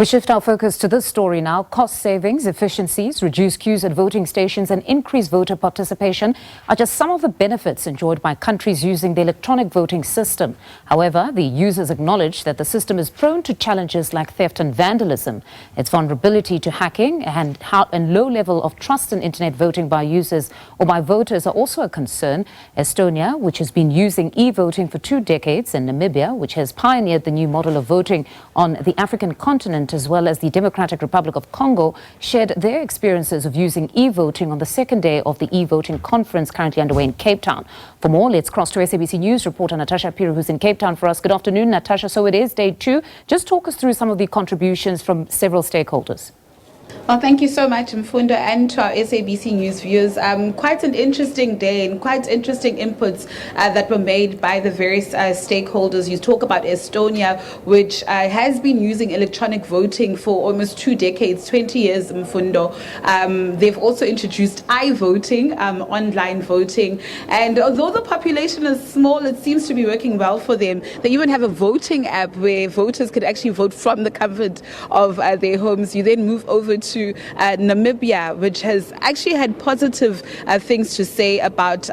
We shift our focus to this story now. Cost savings, efficiencies, reduced queues at voting stations and increased voter participation are just some of the benefits enjoyed by countries using the electronic voting system. However, the users acknowledge that the system is prone to challenges like theft and vandalism. Its vulnerability to hacking and low level of trust in internet voting by users or by voters are also a concern. Estonia, which has been using e-voting for 2 decades, and Namibia, which has pioneered the new model of voting on the African continent, as well as the Democratic Republic of Congo, shared their experiences of using e-voting on the second day of the E-voting Conference currently underway in Cape Town. For more, let's cross to SABC News reporter Natasha Phiri, who's in Cape Town for us. Good afternoon, Natasha. So it is day 2. Just talk us through some of the contributions from several stakeholders. Well, thank you so much, Mfundo, and to our SABC News viewers. Quite an interesting day and quite interesting inputs that were made by the various stakeholders. You talk about Estonia, which has been using electronic voting for almost 2 decades, 20 years, Mfundo. They've also introduced i-voting, online voting. And although the population is small, it seems to be working well for them. They even have a voting app where voters could actually vote from the comfort of their homes. You then move over to Namibia, which has actually had positive things to say about,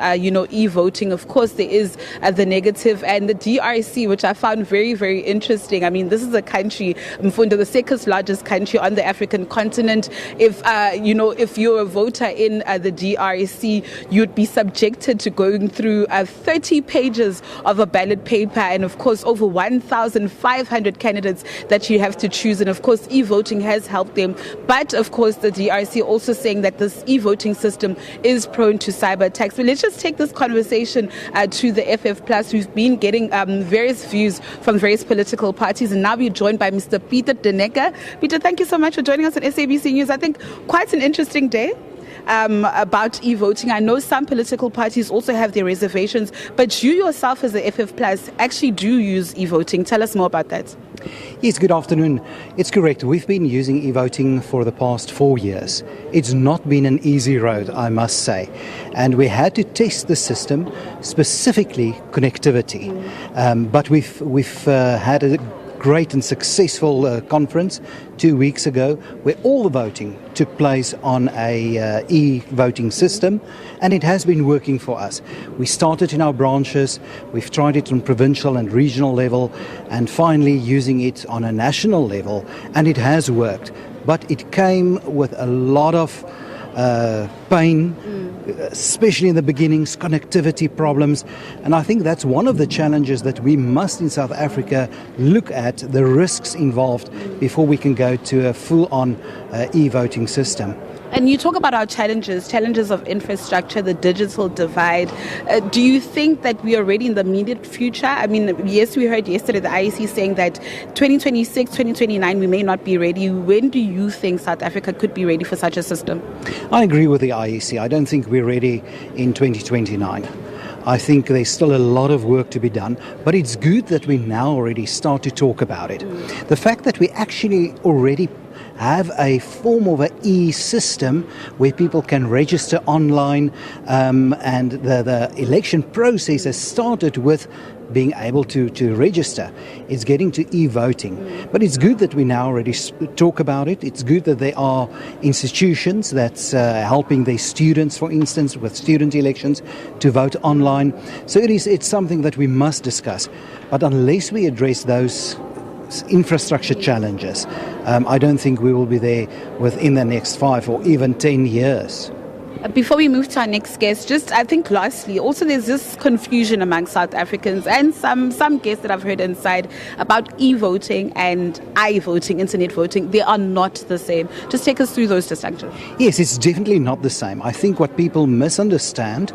e-voting. Of course, there is the negative, and the DRC, which I found very, very interesting. I mean, this is a country, Mfundo, the second largest country on the African continent. If you're a voter in the DRC, you'd be subjected to going through 30 pages of a ballot paper, and of course, over 1,500 candidates that you have to choose. And of course, e-voting has helped them. But of course, the DRC also saying that this e-voting system is prone to cyber attacks. So let's just take this conversation to the FF+. We've been getting various views from various political parties, and now we're joined by Mr. Peter Deneka. Peter, thank you so much for joining us on SABC News. I think quite an interesting day about e-voting. I know some political parties also have their reservations, but you yourself as the FF+ actually do use e-voting. Tell us more about that. Yes, good afternoon. It's correct. We've been using e-voting for the past 4 years. It's not been an easy road, I must say. And we had to test the system, specifically connectivity. But we've had a great and successful conference 2 weeks ago where all the voting took place on a e-voting system, and it has been working for us. We started in our branches, we've tried it on provincial and regional level, and finally using it on a national level, and it has worked. But it came with a lot of pain, especially in the beginnings, connectivity problems. And I think that's one of the challenges that we must in South Africa look at, the risks involved before we can go to a full-on e-voting system. And you talk about our challenges of infrastructure, the digital divide. Do you think that we are ready in the immediate future? I mean, yes, we heard yesterday the IEC saying that 2026, 2029, we may not be ready. When do you think South Africa could be ready for such a system? I agree with the IEC. I don't think we're ready in 2029. I think there's still a lot of work to be done, but it's good that we now already start to talk about it. The fact that we actually already have a form of an e-system where people can register online, and the election process has started with being able to register. It's getting to e-voting. But it's good that we now already talk about it. It's good that there are institutions that's helping their students, for instance, with student elections, to vote online. So it's something that we must discuss. But unless we address those infrastructure challenges, I don't think we will be there within the next 5 or even 10 years. Before we move to our next guest, I think lastly, also there's this confusion among South Africans and some guests that I've heard inside about e-voting and i-voting, internet voting. They are not the same. Just take us through those distinctions. Yes, it's definitely not the same. I think what people misunderstand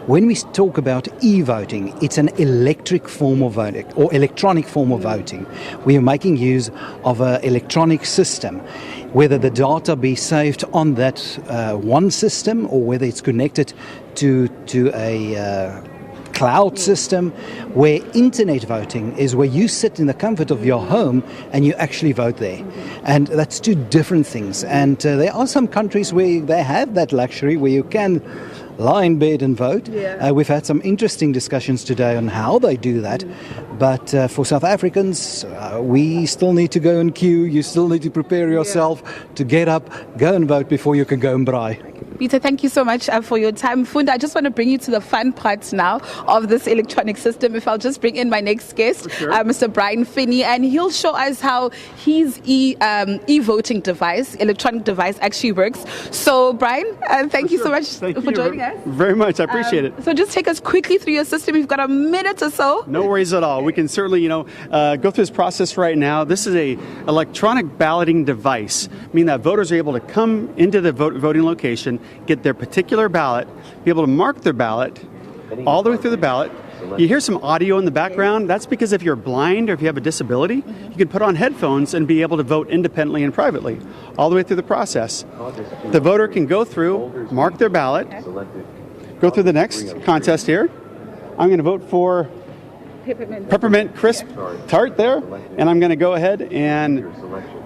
when we talk about e-voting, it's an electric form of voting or electronic form of voting. We are making use of an electronic system. Whether the data be saved on that one system or whether it's connected to a cloud system, where internet voting is where you sit in the comfort of your home and you actually vote there. And that's 2 different things. And there are some countries where they have that luxury, where you can lie in bed and vote. Yeah. We've had some interesting discussions today on how they do that. But for South Africans, we still need to go and queue. You still need to prepare yourself to get up, go and vote before you can go and braai. Peter, thank you so much for your time. Funda, I just want to bring you to the fun parts now of this electronic system. If I'll just bring in my next guest, Mr. Brian Phiri, and he'll show us how his e-voting device, electronic device, actually works. So, Brian, thank you so much for joining us. Very much, I appreciate it. So just take us quickly through your system. You've got a minute or so. No worries at all. We can certainly, go through this process right now. This is a electronic balloting device, meaning that voters are able to come into the voting location, get their particular ballot, be able to mark their ballot all the way through the ballot. You hear some audio in the background. That's because if you're blind or if you have a disability, you can put on headphones and be able to vote independently and privately all the way through the process. The voter can go through, mark their ballot, go through the next contest here. I'm going to vote for Peppermint Crisp Tart there, and I'm going to go ahead and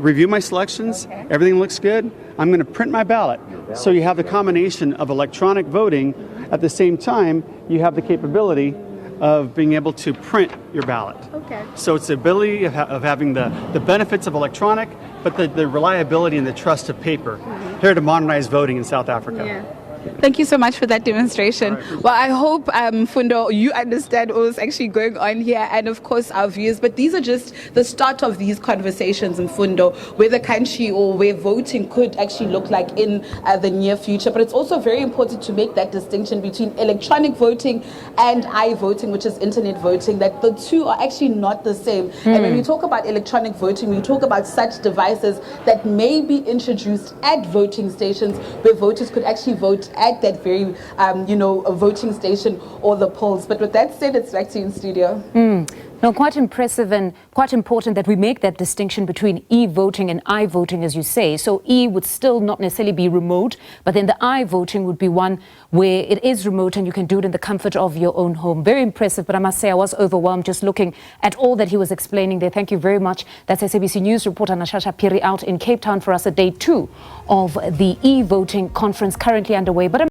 review my selections. Everything looks good. I'm going to print my ballot. So you have the combination of electronic voting. At the same time, you have the capability of being able to print your ballot. Okay. So it's the ability of having the benefits of electronic, but the reliability and the trust of paper here to modernize voting in South Africa. Yeah. Thank you so much for that demonstration. Well, I hope, Fundo, you understand what is actually going on here, and of course our viewers. But these are just the start of these conversations in Fundo, where the country or where voting could actually look like in the near future. But it's also very important to make that distinction between electronic voting and i-voting, which is internet voting, that the two are actually not the same. And when we talk about electronic voting, we talk about such devices that may be introduced at voting stations where voters could actually vote at that very, a voting station or the polls. But with that said, it's back to you in studio. No, quite impressive and quite important that we make that distinction between e-voting and i-voting, as you say. So e would still not necessarily be remote, but then the i-voting would be one where it is remote and you can do it in the comfort of your own home. Very impressive, but I must say I was overwhelmed just looking at all that he was explaining there. Thank you very much. That's SABC News reporter Natasha Phiri out in Cape Town for us at day 2 of the e-voting conference currently underway. But